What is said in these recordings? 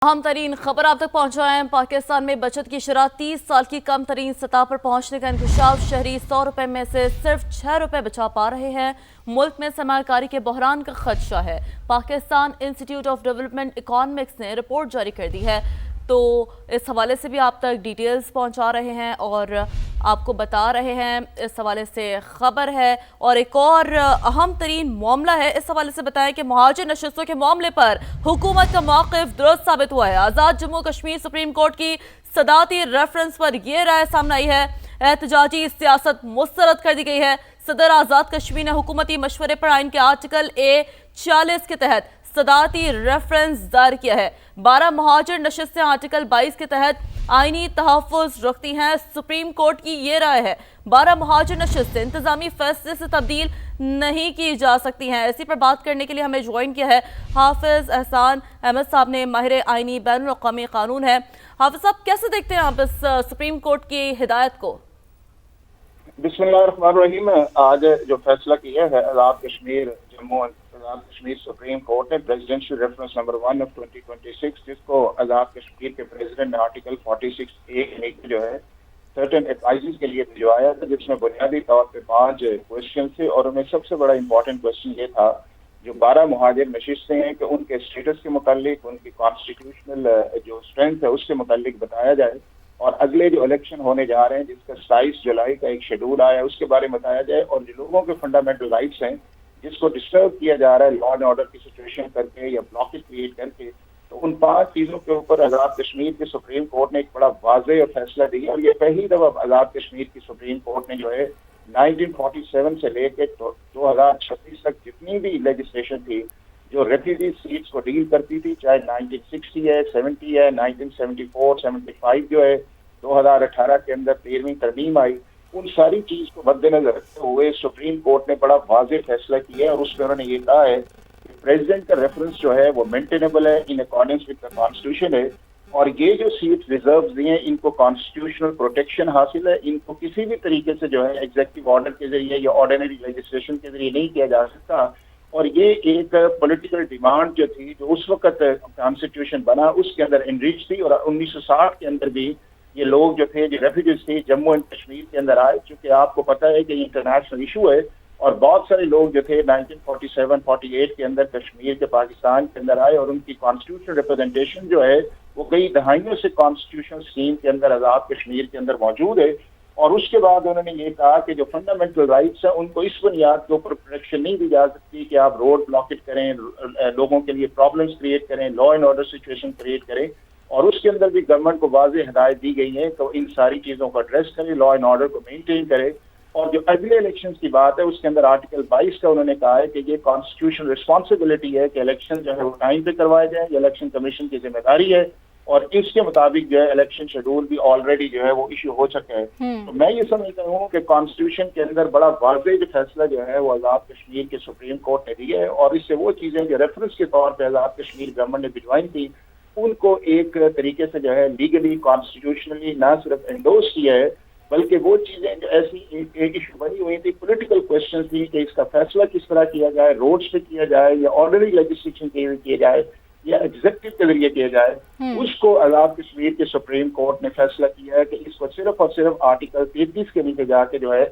अहम तरीन खबर आप तक पहुंचाएं। पाकिस्तान में बचत की शरह 30 साल की कम तरीन सतह पर पहुंचने का इंकशाफ। शहरी 100 रुपए में से सिर्फ 6 रुपए बचा पा रहे हैं। मुल्क में सरमायाकारी के बहरान का खदशा है। Pakistan institute of development economics ने रिपोर्ट जारी कर दी है, तो इस हवाले से भी आप तक डिटेल्स पहुंचा रहे हैं और आपको बता रहे हैं। इस हवाले से खबर है और एक और अहम तरीन मामला है। इस हवाले से बताएं कि मुहाजिर नशस्तों के मामले पर हुकूमत का मौक़िफ़ दुरुस्त साबित हुआ है। आज़ाद जम्मू कश्मीर सुप्रीम कोर्ट की सदाती रेफरेंस पर यह राय सामने आई है। एहतजाजी सियासत मुस्तरद कर दी गई है। सदर आज़ाद कश्मीर ने हुकूमती मशवरे पर आइन के आर्टिकल A40 के तहत सदाती रेफरेंस दायर किया है। 12 मुहाजिर नशस्तें आर्टिकल 22 के तहत आईनी तहफ़्फ़ुज़ रखती हैं। सुप्रीम कोर्ट की ये राय है 12 मुहाजिर नशस्तें इंतज़ामी फैसले से तब्दील नहीं की जा सकती हैं। इसी पर बात करने के लिए हमें ज्वाइन किया है हाफिज़ एहसान अहमद साहब ने, माहिर आईनी बैनुल-अक़वामी कानून है। हाफिज़ साहब, कैसे देखते हैं आप इस सुप्रीम कोर्ट की हिदायत को? बिस्मिल्लाहिर्रहमानिर्रहीम। आज जो फैसला किया है आज़ाद कश्मीर जम्मू आज़ाद कश्मीर सुप्रीम कोर्ट ने प्रेसिडेंशियल रेफरेंस नंबर 1 ऑफ 2026, जिसको आज़ाद कश्मीर के प्रेसिडेंट ने आर्टिकल 46A में जो है सर्टेन एडवाइजेस के लिए भिजवाया था, जिसमें बुनियादी तौर पे 5 क्वेश्चन थे और उनमें सबसे बड़ा इंपॉर्टेंट क्वेश्चन ये था जो 12 मुहाजिर नशिस्तें हैं कि उनके स्टेटस के मुतालिक, उनकी कॉन्स्टिट्यूशनल जो स्ट्रेंथ है उसके मुतालिक बताया जाए और अगले जो इलेक्शन होने जा रहे हैं जिसका 27 जुलाई का एक शेड्यूल आया उसके बारे में बताया जाए और जो लोगों के फंडामेंटल राइट्स हैं जिसको डिस्टर्ब किया जा रहा है लॉ एंड ऑर्डर की सिचुएशन करके या ब्लॉकेज क्रिएट करके, तो उन 5 चीज़ों के ऊपर आज़ाद कश्मीर के सुप्रीम कोर्ट ने एक बड़ा वाज़ेह फैसला दिया। और ये पहली दफ़ा आज़ाद कश्मीर की सुप्रीम कोर्ट ने जो है 1947 से लेकर 2036 तक जितनी भी लेजिस्लेशन थी जो रेफ्यूजी सीट्स को डील करती थी, चाहे 1960 है, 70 है, 1974, 75 जो है 2018 के अंदर 13वीं तरमीम आई, उन सारी चीज को मद्देनजर रखते हुए सुप्रीम कोर्ट ने बड़ा वाज़ेह फैसला किया है और उसमें उन्होंने ये कहा है कि प्रेसिडेंट का रेफरेंस जो है वो मेंटेनेबल है, in accordance with the constitution है और ये जो सीट रिजर्व दिए हैं इनको कॉन्स्टिट्यूशनल प्रोटेक्शन हासिल है, इनको किसी भी तरीके से जो है एग्जीक्यूटिव ऑर्डर के जरिए या ऑर्डिनरी लेजिस्लेशन के जरिए नहीं किया जा सकता। और ये एक पॉलिटिकल डिमांड जो थी जो उस वक्त कॉन्स्टिट्यूशन बना उसके अंदर इनरिच थी और 1960 के अंदर भी ये लोग जो थे जो रेफ्यूजीज थे जम्मू एंड कश्मीर के अंदर आए, क्योंकि आपको पता है कि ये इंटरनेशनल इशू है और बहुत सारे लोग जो थे 1947-48 के अंदर कश्मीर के पाकिस्तान के अंदर आए और उनकी कॉन्स्टिट्यूशनल रिप्रेजेंटेशन जो है वो कई दहाइयों से कॉन्स्टिट्यूशनल स्कीम के अंदर आज़ाद कश्मीर के अंदर मौजूद है। और उसके बाद उन्होंने ये कहा कि जो फंडामेंटल राइट्स हैं उनको इस बुनियाद के ऊपर प्रोटेक्शन नहीं दी जा सकती कि आप रोड ब्लॉकेट करें, लोगों के लिए प्रॉब्लम्स क्रिएट करें, law and order situation create करें। और उसके अंदर भी गवर्नमेंट को वाज़ेह हिदायत दी गई है तो इन सारी चीज़ों को एड्रेस करे, लॉ एंड ऑर्डर को मेंटेन करे। और जो अगले इलेक्शंस की बात है उसके अंदर आर्टिकल 22 का उन्होंने कहा है कि ये कॉन्स्टिट्यूशनल रिस्पॉन्सिबिलिटी है कि इलेक्शन जो है वो टाइम पे करवाए जाए, इलेक्शन कमीशन की जिम्मेदारी है और इसके मुताबिक जो है इलेक्शन शेड्यूल भी ऑलरेडी जो है वो इशू हो चुका है। तो मैं ये समझता हूँ कि कॉन्स्टिट्यूशन के अंदर बड़ा वाज़ेह जो फैसला जो है वो आज़ाद कश्मीर के सुप्रीम कोर्ट ने दिया है और इससे वो चीज़ें जो रेफरेंस के तौर पर आज़ाद कश्मीर गवर्नमेंट ने भिजवाई थी उनको एक तरीके से जो है लीगली कॉन्स्टिट्यूशनली ना सिर्फ एंडोर्स किया है बल्कि वो चीजें जो ऐसी एक इशू बनी हुई थी, पॉलिटिकल क्वेश्चन थी कि इसका फैसला किस तरह किया जाए, रोड्स पे किया जाए या ऑर्डनरी लेजिस्लेशन किया जाए या एग्जीक्यूटिव के जरिए किया जाए, उसको आज़ाद कश्मीर के सुप्रीम कोर्ट ने फैसला किया है कि इसको सिर्फ और सिर्फ आर्टिकल 33 के नीचे जाके जो है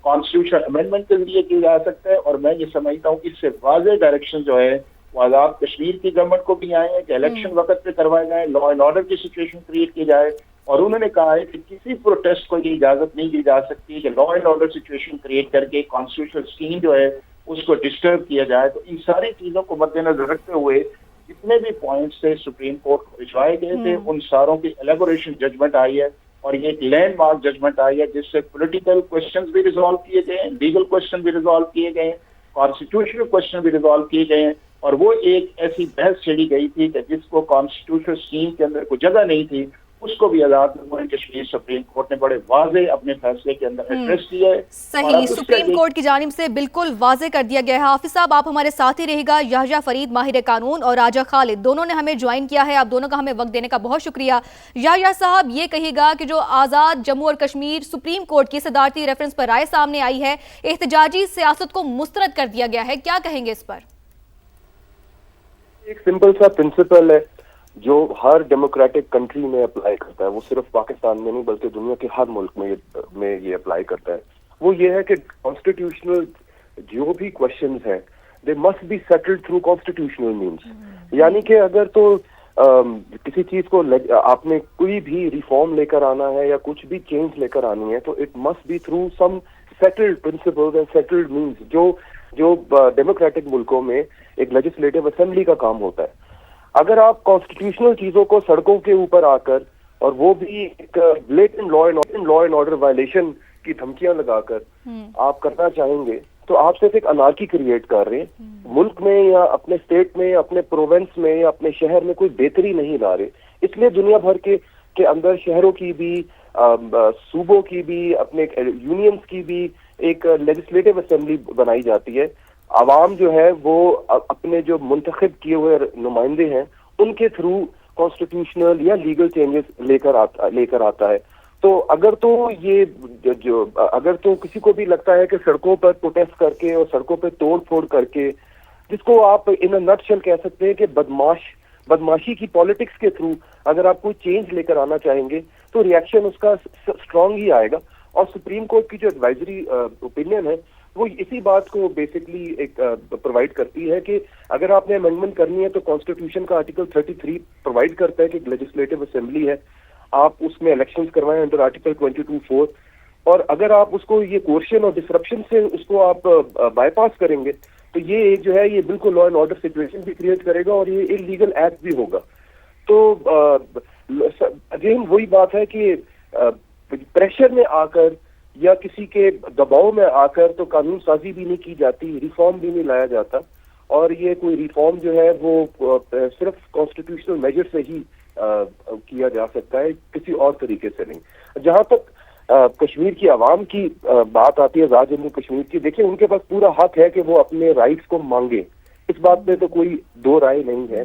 कॉन्स्टिट्यूशन अमेंडमेंट के जरिए किया जा सकता है। और मैं ये समझता हूँ इससे वाज़ेह डायरेक्शन जो है वो आज़ाद कश्मीर की गवर्नमेंट को भी आए हैं कि इलेक्शन वक्त पे करवाए जाए, लॉ एंड ऑर्डर की सिचुएशन क्रिएट की जाए। और उन्होंने कहा है कि किसी प्रोटेस्ट को ये इजाजत नहीं दी जा सकती कि law and order situation create करके कॉन्स्टिट्यूशनल स्कीम जो है उसको डिस्टर्ब किया जाए। तो इन सारी चीजों को मद्देनजर रखते हुए जितने भी पॉइंट्स थे सुप्रीम कोर्ट को भिजवाए गए थे उन सारों की एलेबोरेशन जजमेंट आई है और ये एक लैंडमार्क जजमेंट आई है जिससे पॉलिटिकल क्वेश्चंस भी रिजॉल्व किए गए, लीगल क्वेश्चन भी रिजॉल्व किए गए, कॉन्स्टिट्यूशनल क्वेश्चन भी रिजॉल्व किए गए और वो एक ऐसी बहस छेड़ी गई थी कि जिसको कॉन्स्टिट्यूशनल स्कीम के अंदर कोई जगह नहीं थी उसको भी Azad Jammu and Kashmir supreme court ने बड़े वाज़ेह अपने फैसले के अंदर एड्रेस किया है। सही, सुप्रीम कोर्ट की जानिब से बिल्कुल वाज़ेह कर दिया गया है। हाफिज साहब, आप हमारे साथ ही रहेगा। याह्या फरीद माहिर कानून और राजा खालिद दोनों ने हमें ज्वाइन किया है, आप दोनों का हमें वक्त देने का बहुत शुक्रिया। याह्या साहब, ये कहिएगा कि जो आज़ाद जम्मू और कश्मीर सुप्रीम कोर्ट की सदारती रेफरेंस पर राय सामने आई है, एहतजाजी सियासत को मुस्तरद कर दिया गया है, क्या कहेंगे इस पर? एक सिंपल सा प्रिंसिपल है جو ہر ڈیموکریٹک کنٹری میں اپلائی کرتا ہے, وہ صرف پاکستان میں نہیں بلکہ دنیا کے ہر ملک میں یہ اپلائی کرتا ہے, وہ یہ ہے کہ کانسٹیٹیوشنل جو بھی کوشچنز ہیں they must be settled through constitutional means. یعنی کہ اگر تو کسی چیز کو آپ نے کوئی بھی ریفارم لے کر آنا ہے یا کچھ بھی چینج لے کر آنی ہے تو it must be through some settled principles and settled means جو ڈیموکریٹک ملکوں میں ایک لیجسلیٹو اسمبلی کا کام ہوتا ہے. اگر آپ کانسٹیٹیوشنل چیزوں کو سڑکوں کے اوپر آ کر اور وہ بھی ایک blatant law and order violation کی دھمکیاں لگا کر آپ کرنا چاہیں گے تو آپ صرف ایک انارکی کریٹ کر رہے ہیں. ملک میں یا اپنے اسٹیٹ میں یا اپنے پروونس میں یا اپنے شہر میں کوئی بہتری نہیں لا رہے. اس لیے دنیا بھر کے اندر شہروں کی بھی, صوبوں کی بھی, اپنے یونینز کی بھی ایک لیجسلیٹو اسمبلی بنائی جاتی ہے. عوام جو ہے وہ اپنے جو منتخب کیے ہوئے نمائندے ہیں ان کے تھرو کانسٹیٹیوشنل یا لیگل چینجز لے کر آتا ہے. تو اگر تو کسی کو بھی لگتا ہے کہ سڑکوں پر پروٹیسٹ کر کے اور سڑکوں پہ توڑ پھوڑ کر کے, جس کو آپ ان اے نٹ شیل کہہ سکتے ہیں کہ بدماشی کی پالیٹکس کے تھرو اگر آپ کوئی چینج لے کر آنا چاہیں گے تو ریئیکشن اس کا اسٹرانگ ہی آئے گا. اور سپریم کورٹ کی جو ایڈوائزری اوپینین ہے وہ اسی بات کو بیسکلی ایک پرووائڈ کرتی ہے کہ اگر آپ نے امینڈمنٹ کرنی ہے تو کانسٹیٹیوشن کا آرٹیکل 33 پرووائڈ کرتا ہے کہ لیجسلیٹو اسمبلی ہے, آپ اس میں الیکشنز کروائیں انڈر آرٹیکل 22(4), اور اگر آپ اس کو یہ کوشن اور ڈسرپشن سے اس کو آپ بائی پاس کریں گے تو یہ جو ہے یہ بالکل لا اینڈ آرڈر سچویشن بھی کریٹ کرے گا اور یہ انلیگل ایکٹ بھی ہوگا. تو اگین وہی بات ہے کہ پریشر میں آ کر یا کسی کے دباؤ میں آ کر تو قانون سازی بھی نہیں کی جاتی, ریفارم بھی نہیں لایا جاتا, اور یہ کوئی ریفارم جو ہے وہ صرف کانسٹیٹیوشنل میجر سے ہی کیا جا سکتا ہے, کسی اور طریقے سے نہیں. جہاں تک کشمیر کی عوام کی بات آتی ہے, آزاد جموں کشمیر کی, دیکھیں ان کے پاس پورا حق ہے کہ وہ اپنے رائٹس کو مانگیں, اس بات پہ تو کوئی دو رائے نہیں ہے.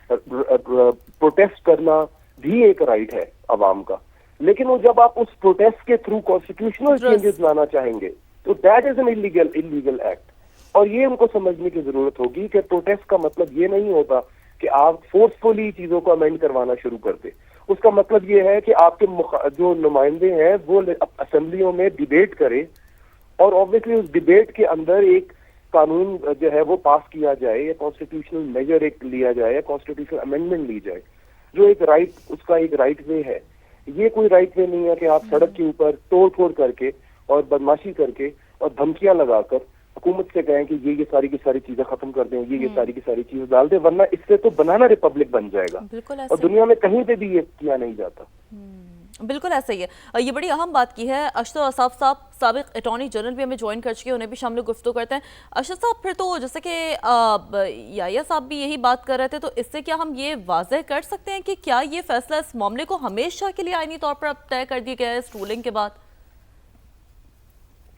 پروٹیسٹ کرنا بھی ایک رائٹ ہے عوام کا, لیکن وہ جب آپ اس پروٹیسٹ کے تھرو کانسٹیٹیوشنل چینجز لانا چاہیں گے تو that is an illegal act. اور یہ ان کو سمجھنے کی ضرورت ہوگی کہ پروٹیسٹ کا مطلب یہ نہیں ہوتا کہ آپ فورسفلی چیزوں کو امینڈ کروانا شروع کر دیں. اس کا مطلب یہ ہے کہ آپ کے جو نمائندے ہیں وہ اسمبلیوں میں ڈیبیٹ کریں اور اوبویسلی اس ڈیبیٹ کے اندر ایک قانون جو ہے وہ پاس کیا جائے یا کانسٹیٹیوشنل میجر ایک لیا جائے یا کانسٹیٹیوشنل امینڈمنٹ لی جائے, جو ایک رائٹ, اس کا ایک رائٹ وے ہے. یہ کوئی رائٹ وے نہیں ہے کہ آپ سڑک کے اوپر توڑ پھوڑ کر کے اور بدماشی کر کے اور دھمکیاں لگا کر حکومت سے کہیں کہ یہ ساری کی ساری چیزیں ختم کر دیں, یہ ساری کی ساری چیزیں ڈال دیں, ورنہ اس سے تو بنانا ریپبلک بن جائے گا. اور دنیا میں کہیں پہ بھی یہ کیا نہیں جاتا. بالکل ایسا ہی ہے. یہ بڑی اہم بات کی ہے. اشرف اصاف صاحب سابق اٹارنی جنرل بھی ہمیں جوائن کر چکے ہیں, انہیں بھی شامل گفتگو کرتے ہیں. اشرف صاحب پھر تو جیسے کہ یحییٰ صاحب بھی یہی بات کر رہے تھے, تو اس سے کیا ہم یہ واضح کر سکتے ہیں کہ کیا یہ فیصلہ اس معاملے کو ہمیشہ کے لیے آئینی طور پر اب طے کر دیا گیا ہے اس رولنگ کے بعد؟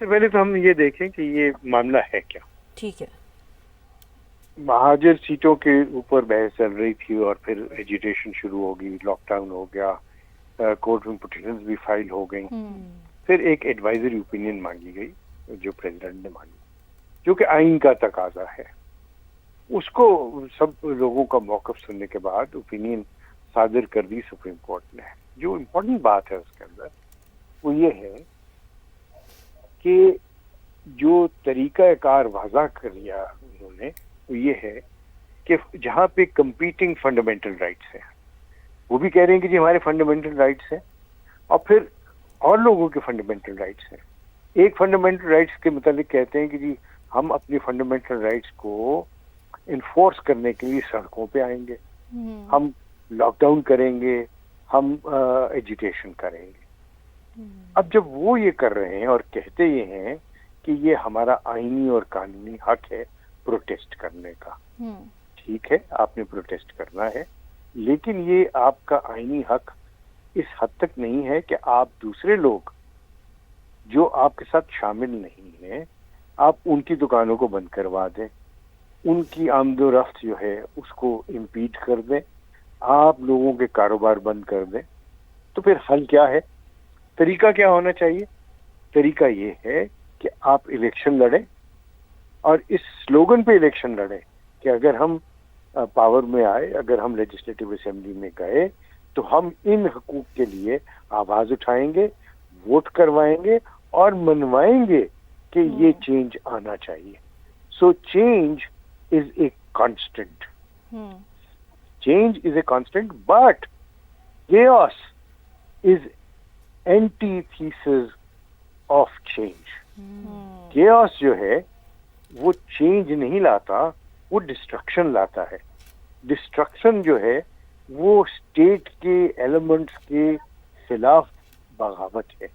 پہلے تو ہم یہ دیکھیں کہ یہ معاملہ ہے کیا. ٹھیک ہے. مہاجر سیٹوں کے اوپر بحث چل رہی تھی اور پھر ایجیٹیشن شروع ہو گئی, لاک ڈاؤن ہو گیا, کورٹ میں پٹیشنز بھی فائل ہو گئیں. پھر ایک ایڈوائزری اوپینین مانگی گئی جو پریزیڈنٹ نے مانگی, جو کہ آئین کا تقاضا ہے. اس کو سب لوگوں کا موقف سننے کے بعد اوپینین صادر کر دی سپریم کورٹ نے. جو امپورٹنٹ بات ہے اس کے اندر وہ یہ ہے کہ جو طریقہ کار واضح کر دیا انہوں نے وہ یہ ہے کہ جہاں پہ کمپیٹنگ فنڈامنٹل رائٹس ہیں, وہ بھی کہہ رہے ہیں کہ جی ہمارے فنڈامنٹل رائٹس ہیں, اور پھر اور لوگوں کے فنڈامنٹل رائٹس ہیں. ایک فنڈامنٹل رائٹس کے متعلق کہتے ہیں کہ جی ہم اپنی فنڈامنٹل رائٹس کو انفورس کرنے کے لیے سڑکوں پہ آئیں گے, ہم لاک ڈاؤن کریں گے, ہم ایجیٹیشن کریں گے. اب جب وہ یہ کر رہے ہیں اور کہتے یہ ہیں کہ یہ ہمارا آئینی اور قانونی حق ہے پروٹیسٹ کرنے کا, ٹھیک ہے آپ نے پروٹیسٹ کرنا ہے, لیکن یہ آپ کا آئینی حق اس حد تک نہیں ہے کہ آپ دوسرے لوگ جو آپ کے ساتھ شامل نہیں ہیں آپ ان کی دکانوں کو بند کروا دیں, ان کی آمد و رفت جو ہے اس کو امپیڈ کر دیں, آپ لوگوں کے کاروبار بند کر دیں. تو پھر حل کیا ہے, طریقہ کیا ہونا چاہیے؟ طریقہ یہ ہے کہ آپ الیکشن لڑیں اور اس سلوگن پہ الیکشن لڑیں کہ اگر ہم पावर में आए, अगर हम लेजिस्लेटिव असेंबली में गए, तो हम इन हकूक के लिए आवाज उठाएंगे, वोट करवाएंगे और मनवाएंगे कि ये चेंज आना चाहिए. So change is a constant. Change is a constant, but chaos is antithesis of change. Chaos जो है वो change नहीं लाता, वो destruction लाता है. Destruction जो है वो state के elements के खिलाफ बगावत है,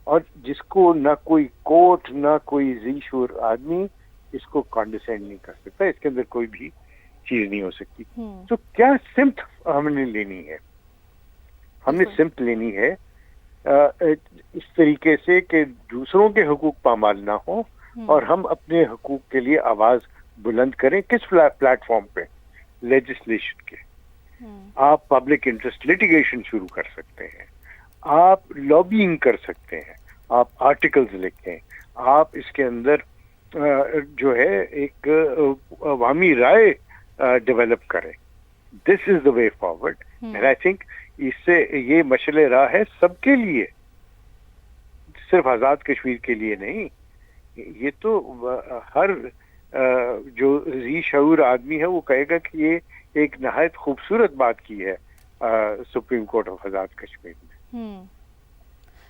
और जिसको ना कोई कोर्ट ना कोई ज़ीशुर आदमी इसको कॉन्डिसेंड नहीं कर सकता. इसके अंदर कोई भी चीज नहीं हो सकती. तो क्या सिम्त हमने लेनी है? हमने सिम्त लेनी है इस तरीके से कि दूसरों के हुकूक पामाल ना हो और हम अपने हुकूक के लिए आवाज बुलंद करें. किस प्लेटफॉर्म पे? लेजिस्लेशन के. आप पब्लिक इंटरेस्ट लिटिगेशन शुरू कर सकते हैं, आप लॉबिंग कर सकते हैं, आप आर्टिकल्स लिखें, आप इसके अंदर जो है एक अवामी राय डेवलप करें. This is the way forward, and I think इससे ये मशले राह है सबके लिए, सिर्फ आज़ाद कश्मीर के लिए नहीं. ये तो हर जो जी शऊर आदमी है वो कहेगा कि ये एक नहायत खूबसूरत बात की है supreme court of Azad Kashmir ने.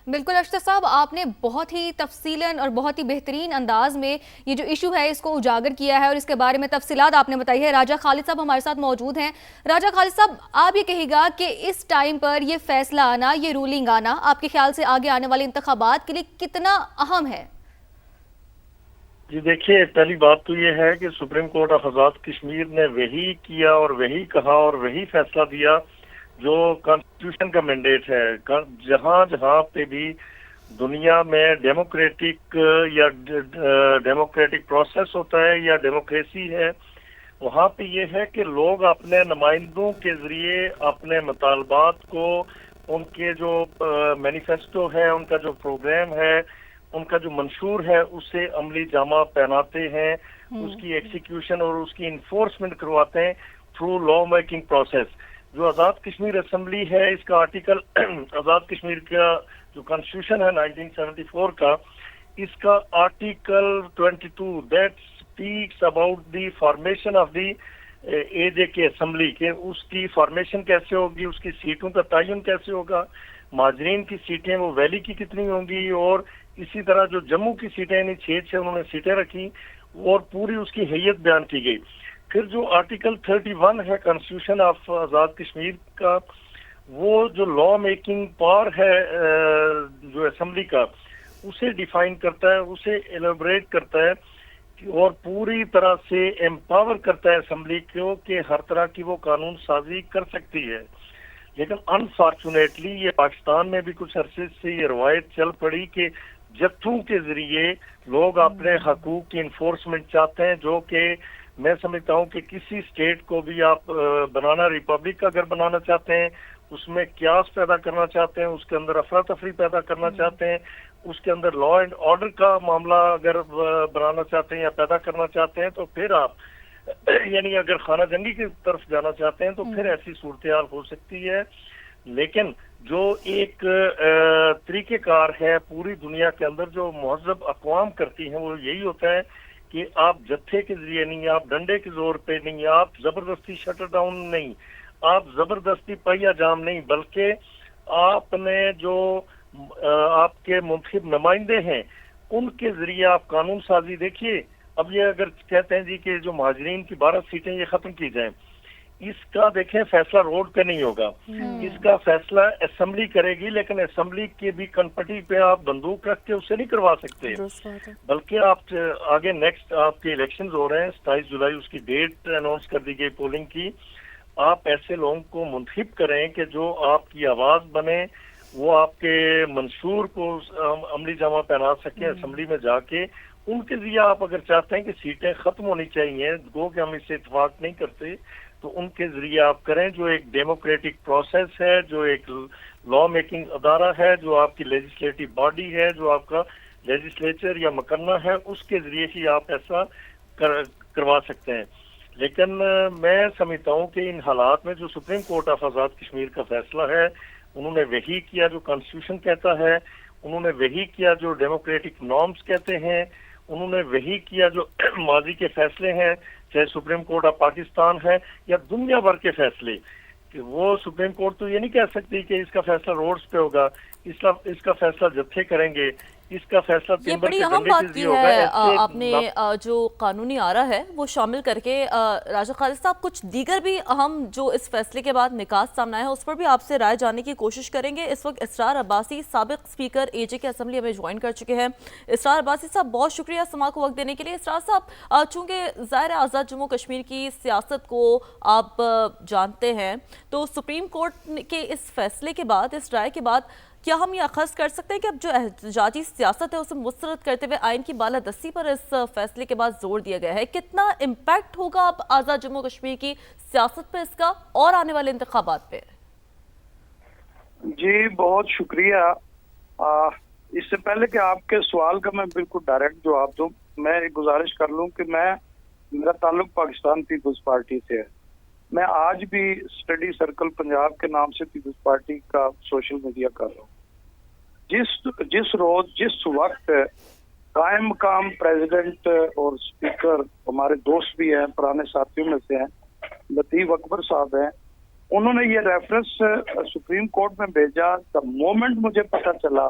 बिल्कुल अशरफ साहब, आपने बहुत ही तफसीलन और बहुत ही बेहतरीन अंदाज में ये जो इशू है इसको उजागर किया है और इसके बारे में तफसीलात आपने बताई है. राजा खालिद साहब हमारे साथ मौजूद हैं. राजा खालिद साहब, आप ये कहिएगा कि इस टाइम पर ये फैसला आना, ये रूलिंग आना आपके ख्याल से आगे आने वाले इंतखाबात के लिए कितना अहम है? जी देखिए, पहली बात तो ये है कि supreme court of Azad Kashmir ने वही किया और वही कहा और वही फैसला दिया जो कॉन्स्टिट्यूशन का मैंडेट है. जहाँ जहाँ पे भी दुनिया में डेमोक्रेटिक या डेमोक्रेटिक प्रोसेस होता है या डेमोक्रेसी है, वहाँ पे ये है कि लोग अपने नुमाइंदों के जरिए अपने मुतालबात को, उनके जो मैनिफेस्टो है, उनका जो प्रोग्राम है, उनका जो मंशूर है, उससे अमली जामा पहनाते हैं, उसकी एग्जीक्यूशन और उसकी इन्फोर्समेंट करवाते हैं थ्रू लॉ मेकिंग प्रोसेस. जो आज़ाद कश्मीर असेंबली है, इसका आर्टिकल आज़ाद कश्मीर का जो कॉन्स्टिट्यूशन है 1974 का, इसका article 22 that speaks about the formation of the AJK assembly के उसकी फॉर्मेशन कैसे होगी, उसकी सीटों का तयन कैसे होगा, माजरीन की सीटें वो वैली की कितनी होंगी, और इसी तरह जो जम्मू की सीटें यानी 6 उन्होंने सीटें रखी और पूरी उसकी हैयत बयान की गई. फिर जो आर्टिकल 31 है कॉन्स्टिट्यूशन ऑफ आज़ाद कश्मीर का, वो जो लॉ मेकिंग पावर है जो असेंबली का, उसे डिफाइन करता है, उसे एलोबरेट करता है और पूरी तरह से एम्पावर करता है असेंबली को कि हर तरह की वो कानून साजी कर सकती है. लेकिन अनफॉर्चुनेटली ये पाकिस्तान में भी कुछ अरसे से ये रवायत चल पड़ी कि जत्थों के जरिए लोग अपने हकूक की इन्फोर्समेंट चाहते हैं, जो कि मैं समझता हूँ कि किसी स्टेट को भी आप बनाना रिपब्लिक अगर बनाना चाहते हैं, उसमें क्यास पैदा करना चाहते हैं, उसके अंदर अफरा तफरी पैदा करना चाहते हैं, उसके अंदर लॉ एंड ऑर्डर का मामला अगर बनाना चाहते हैं या पैदा करना चाहते हैं, तो फिर आप यानी अगर खाना जंगी की तरफ जाना चाहते हैं तो फिर ऐसी सूरत हाल हो सकती है. लेकिन जो एक तरीक़ेकार है पूरी दुनिया के अंदर जो महज़ब अक़वाम करती हैं, वो यही होता है कि आप जत्थे के जरिए नहीं, आप डंडे के जोर पे नहीं, आप जबरदस्ती शटर डाउन नहीं, आप जबरदस्ती पहिया जाम नहीं, बल्कि आपने जो आपके मुंतखब नुमाइंदे हैं उनके जरिए आप कानून साजी. देखिए, अब ये अगर कहते हैं जी कि जो महाजरीन की 12 सीटें ये खत्म की जाएं, इसका देखें फैसला रोड पे नहीं होगा, इसका फैसला असेंबली करेगी, लेकिन असेंबली के भी कनपटी पे आप बंदूक रख के उससे नहीं करवा सकते, बल्कि आप आगे नेक्स्ट आपके इलेक्शंस हो रहे हैं 27 जुलाई, उसकी डेट अनाउंस कर दी गई पोलिंग की. आप ऐसे लोगों को मुंतखब करें कि जो आपकी आवाज बने, वो आपके मंशूर को अमली जामा पहना सके असेंबली में जाके. उनके लिए आप अगर चाहते हैं कि सीटें खत्म होनी चाहिए, गो कि हम इससे इत्तेफाक नहीं करते, तो उनके जरिए आप करें. जो एक डेमोक्रेटिक प्रोसेस है, जो एक लॉ मेकिंग अदारा है, जो आपकी लेजिस्लेटिव बॉडी है, जो आपका लेजिस्लेचर या मकन्ना है, उसके जरिए ही आप ऐसा करवा सकते हैं. लेकिन मैं समझता हूँ कि इन हालात में जो supreme court of Azad Kashmir का फैसला है, उन्होंने वही किया जो कॉन्स्टिट्यूशन कहता है, उन्होंने वही किया जो डेमोक्रेटिक नॉर्म्स कहते हैं, उन्होंने वही किया जो माजी के फैसले हैं, चाहे सुप्रीम कोर्ट ऑफ पाकिस्तान है या दुनिया भर के फैसले। कि वो सुप्रीम कोर्ट तो ये नहीं कह सकती कि इसका फैसला रोड्स पे होगा, इसका फैसला जत्थे करेंगे, इसका फैसला ये टिम्बर बड़ी के अहम डंडे बात से की होगा। है ऐसे आपने जो कानूनी आरा है वो शामिल करके राजा खालिद साहब, कुछ दीगर भी अहम जो इस फैसले के बाद निकास सामने आए हैं उस पर भी आपसे राय जानने की कोशिश करेंगे। इस वक्त इसरार अब्बासी साबिक स्पीकर एजे के असेंबली हमें ज्वाइन कर चुके हैं। इसरार अब्बासी साहब, बहुत शुक्रिया समा को वक्त देने के लिए। इसरार साहब, चूंकि ज़ाहिर है आज़ाद जम्मू कश्मीर की सियासत को आप जानते हैं, तो सुप्रीम कोर्ट के इस फैसले के बाद, इस राय के बाद, क्या हम ये अखज़ कर सकते हैं कि अब जो एहतजाजी सियासत है उसे मुस्तरद करते हुए आइन की बालादस्ती पर इस फैसले के बाद जोर दिया गया है? कितना इम्पैक्ट होगा अब आज़ाद जम्मू कश्मीर की सियासत पर इसका और आने वाले इंतखाबात पे? जी बहुत शुक्रिया। इससे पहले कि आपके सवाल का मैं बिल्कुल डायरेक्ट जवाब दूं, मैं एक गुजारिश कर लूं कि मेरा ताल्लुक पाकिस्तान पीपल्स पार्टी से है। मैं आज भी स्टडी सर्कल पंजाब के नाम से पीपल्स पार्टी का सोशल मीडिया कर रहा हूँ। जिस रोज जिस वक्त कायम मकाम प्रेसिडेंट और स्पीकर हमारे दोस्त भी हैं, पुराने साथियों में से हैं, लतीफ अकबर साहब हैं, उन्होंने ये रेफरेंस सुप्रीम कोर्ट में भेजा। द मोमेंट मुझे पता चला,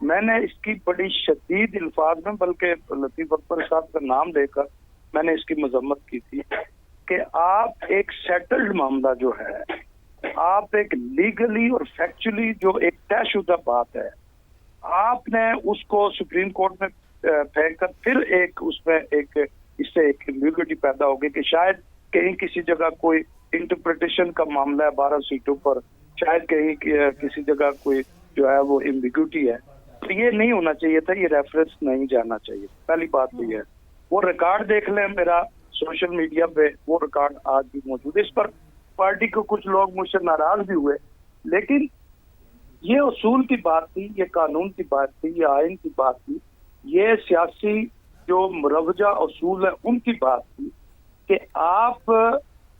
मैंने इसकी बड़ी शदीद अल्फाज में, बल्कि लतीफ अकबर साहब का नाम लेकर मैंने इसकी मजम्मत की थी कि आप एक सेटल्ड मामला जो है, आप एक लीगली और फैक्चुअली जो एक तयशुदा बात है, आपने उसको सुप्रीम कोर्ट में फेंक कर फिर एक उसमें एक इससे एक एम्बिग्युइटी पैदा होगी कि शायद कहीं किसी जगह कोई इंटरप्रिटेशन का मामला है 12 सीटों पर, शायद कहीं किसी जगह कोई जो है वो एम्बिग्युइटी है। तो ये नहीं होना चाहिए था, ये रेफरेंस नहीं जाना चाहिए। पहली बात तो ये है। वो रिकॉर्ड देख लें मेरा सोशल मीडिया पे, वो रिकॉर्ड आज भी मौजूद है। इस पर पार्टी को कुछ लोग मुझसे नाराज भी हुए, लेकिन ये उसूल की बात थी, ये कानून की बात थी, ये आइन की बात थी, ये सियासी जो मुरवजा उसूल है उनकी बात थी कि आप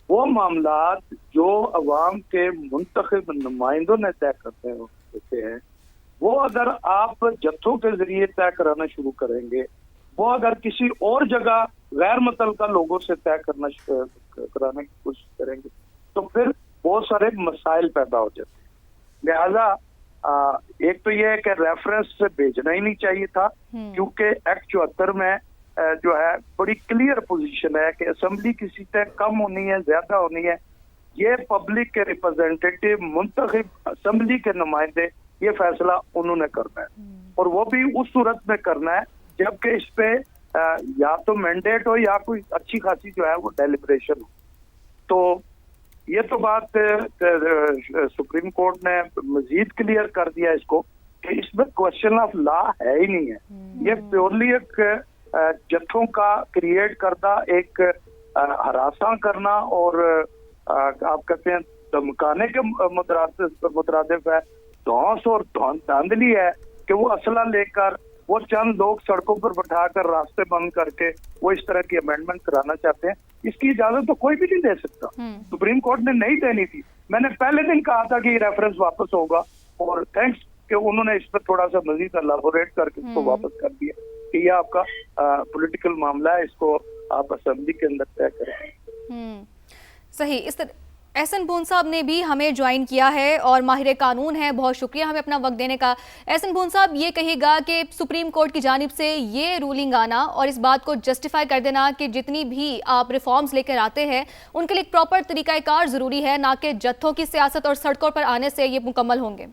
वो मामलात जो अवाम के मुंतखब नुमाइंदों ने तय करते हैं, वो अगर आप जत्थों के जरिए तय कराना शुरू करेंगे, वो अगर किसी और जगह गैर मुतल्लका लोगों से तय कराने की कोशिश करेंगे, तो फिर बहुत सारे मसाइल पैदा हो जाते हैं। लिहाजा एक तो ये है कि रेफरेंस से भेजना ही नहीं चाहिए था, क्योंकि एक्ट 74 में जो है बड़ी क्लियर पोजीशन है कि असेंबली की सीटें कम होनी है, ज्यादा होनी है, ये पब्लिक के रिप्रेजेंटेटिव, मुंतखब असेंबली के नुमाइंदे, ये फैसला उन्होंने करना है, और वो भी उस सूरत में करना है जबकि इस पे या तो मैंडेट हो या कोई अच्छी खासी जो है वो डेलिब्रेशन हो। तो ये तो बात सुप्रीम कोर्ट ने मजीद क्लियर कर दिया इसको कि इसमें क्वेश्चन ऑफ लॉ है ही नहीं है। ये प्योरली एक जत्थों का क्रिएट करना, एक हरासा करना और आप कहते हैं धमकाने के मुतरादिफ है, धौंस और धांधली है कि वो असला लेकर वो चंद लोग सड़कों पर बैठाकर रास्ते बंद करके वो इस तरह की अमेंडमेंट कराना चाहते हैं। इसकी इजाजत तो कोई भी नहीं दे सकता। सुप्रीम कोर्ट ने नहीं देनी थी। मैंने पहले दिन कहा था कि ये रेफरेंस वापस होगा, और थैंक्स कि उन्होंने इस पर थोड़ा सा मजीद एलाबोरेट करके इसको वापस कर दिया कि ये आपका पॉलिटिकल मामला है, इसको आप असेंबली के अंदर तय करें। सही। इस तरह एहसन बून साहब ने भी हमें ज्वाइन किया है और माहिर कानून है, बहुत शुक्रिया हमें अपना वक्त देने का। एहसन बून साहब, ये कहिएगा कि सुप्रीम कोर्ट की जानिब से ये रूलिंग आना और इस बात को जस्टिफाई कर देना कि जितनी भी आप रिफॉर्म्स लेकर आते हैं उनके लिए एक प्रॉपर तरीकाकार ज़रूरी है, ना कि जत्थों की सियासत और सड़कों पर आने से ये मुकम्मल होंगे।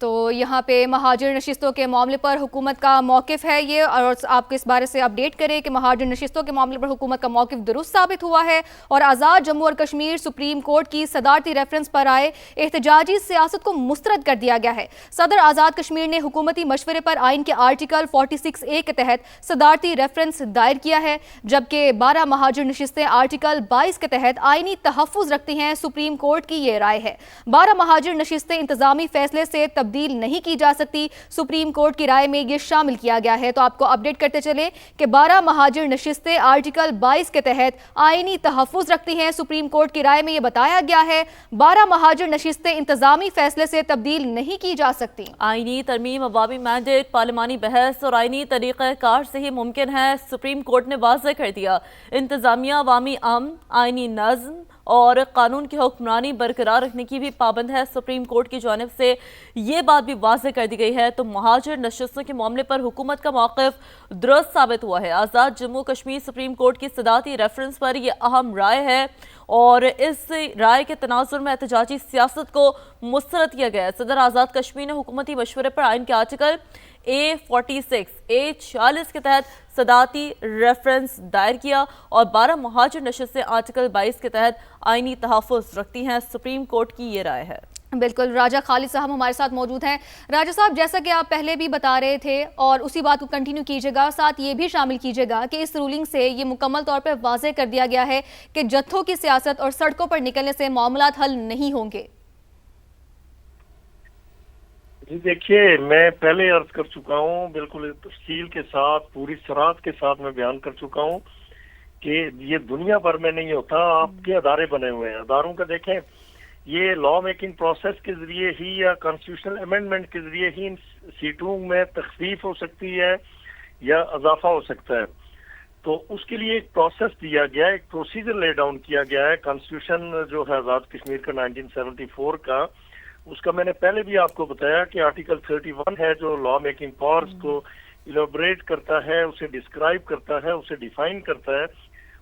तो यहाँ पे महाजर नशिस्तों के मामले पर हुकूमत का मौक़िफ़ है ये, और आपको इस बारे से अपडेट करें कि महाजर नशिस्तों के मामले पर हुकूमत का मौक़िफ़ दुरुस्त साबित हुआ है और आज़ाद जम्मू और कश्मीर सुप्रीम कोर्ट की सदारती रेफरेंस पर आए एहतजाजी सियासत को मुस्तरद कर दिया गया है। सदर आज़ाद कश्मीर ने हुकूमती मशवरे पर आइन के आर्टिकल 46A के तहत सदारती रेफरेंस दायर किया है, जबकि 12 महाजर नशिस्तें आर्टिकल 22 के तहत आइनी तहफ़्फ़ुज़ रखती हैं। सुप्रीम कोर्ट की ये राय है। 12 महाजर नशिस्तें इंतजामी फैसले से तब्दील नहीं की जा सकती। सुप्रीम कोर्ट की राय में ये शामिल किया गया है। तो आपको अपडेट करते चले कि 12 महाजर नशिस्तें आर्टिकल 22 के तहत आइनी तहफ़्फ़ुज़ रखती हैं। सुप्रीम कोर्ट की राय में ये बताया गया है 12 महाजर नशिस्तें इंतजामी फैसले से तब्दील नहीं की जा सकती। आइनी तरमीम, अवामी मैंडेट, पार्लिमानी बहस और आइनी तरीक़ाकार से ही मुमकिन है, सुप्रीम कोर्ट ने वाज़ेह कर दिया। इंतजामिया अवामी अमन, आइनी नज़्म और कानून की हुक्मरानी बरकरार रखने की भी पाबंद है। सुप्रीम कोर्ट की जानिब से ये बात भी वाज़ेह कर दी गई है। तो महाजर नशिस्तों के मामले पर हुकूमत का मौक़िफ़ दुरुस्त साबित हुआ है। आज़ाद जम्मू कश्मीर सुप्रीम कोर्ट की सदारती रेफरेंस पर यह अहम राय है और इस राय के तनाजुर में एहतजाजी सियासत को मुस्तरद किया गया है। सदर आज़ाद कश्मीर ने हुकूमती मशवरे पर आइन के आर्टिकल A46, A40 के तहत सदारती रेफरेंस दायर किया और 12 महाजर नशिस्तें आर्टिकल 22 के तहत आइनी तहफ़्फ़ुज़ रखती हैं। सुप्रीम कोर्ट की ये राय है। बिल्कुल, राजा खालिद साहब हमारे साथ मौजूद हैं। राजा साहब, जैसा कि आप पहले भी बता रहे थे और उसी बात को कंटिन्यू कीजिएगा, साथ ये भी शामिल कीजिएगा कि इस रूलिंग से ये मुकम्मल तौर पर वाज़ेह कर दिया गया है कि जत्थों की सियासत और सड़कों पर निकलने से मामलात हल नहीं होंगे। जी देखिए, मैं पहले अर्ज कर चुका हूँ, बिल्कुल तफसील के साथ, पूरी सराहत के साथ मैं बयान कर चुका हूँ कि ये दुनिया भर में नहीं होता। आपके अदारे बने हुए हैं, अदारों का देखें, ये लॉ मेकिंग प्रोसेस के जरिए ही या कॉन्स्टिट्यूशनल अमेंडमेंट के जरिए ही इन सीटों में तखफीफ हो सकती है या इजाफा हो सकता है। तो उसके लिए एक प्रोसेस दिया गया है, एक प्रोसीजर ले डाउन किया गया है। कॉन्स्टिट्यूशन जो है आज़ाद कश्मीर का 1974 का, उसका मैंने पहले भी आपको बताया कि आर्टिकल 31 है जो लॉ मेकिंग पावर्स को इलेबोरेट करता है, उसे डिस्क्राइब करता है, उसे डिफाइन करता है।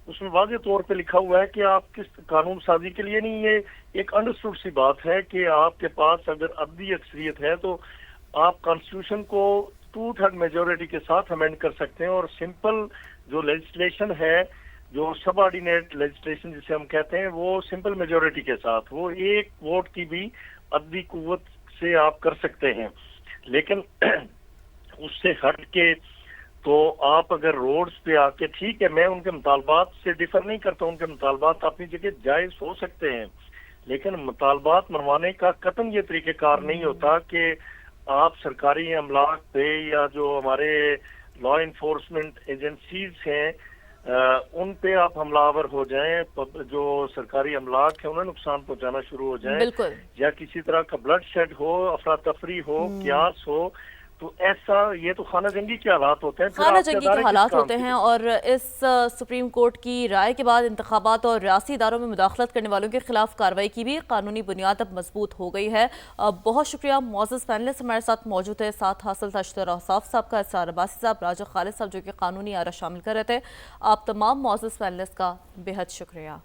उसमें वाज़ेह तौर पे लिखा हुआ है कि आप किस कानून साजी के लिए नहीं, ये एक अंडरस्टूड सी बात है कि आपके पास अगर अददी अक्सरियत है तो आप कॉन्स्टिट्यूशन को 2/3 मेजोरिटी के साथ अमेंड कर सकते हैं। और सिंपल जो लेजिस्लेशन है, जो सबऑर्डिनेट लेजिस्लेशन जिसे हम कहते हैं, वो सिंपल मेजोरिटी के साथ, वो एक वोट की भी अददी कुव्वत से आप कर सकते हैं। लेकिन उससे हट के तो आप अगर रोड्स पे आके, ठीक है, मैं उनके मुतालबात से डिफर नहीं करता, उनके मुतालबात अपनी जगह जायज हो सकते हैं, लेकिन मुतालबात मनवाने का कतन ये तरीक़ेकार नहीं होता कि आप सरकारी अमलाक पे या जो हमारे लॉ इन्फोर्समेंट एजेंसीज हैं उन पे आप हमलावर हो जाएं, जो सरकारी अमलाक है उन्हें नुकसान पहुंचाना शुरू हो जाए, या किसी तरह का ब्लड शेड हो, अफरा तफरी हो, क्यास हो, तो ऐसा, ये तो खाना जंगी के हालात होते हैं, खाना जंगी के हालात होते हैं। और इस सुप्रीम कोर्ट की राय के बाद इंतखाबात और रियासी इदारों में मुदाखलत करने वालों के खिलाफ कार्रवाई की भी कानूनी बुनियाद अब मजबूत हो गई है। बहुत शुक्रिया मोअज़्ज़ज़ पैनलिस्ट हमारे साथ मौजूद है, साथ हासिल था अशतर औसाफ साहब का, इसरार अब्बासी साहब, राजा खालिद साहब जो कि कानूनी आरा शामिल कर रहे थे। आप तमाम मोअज़्ज़ज़ पैनलिस्ट का बेहद शुक्रिया।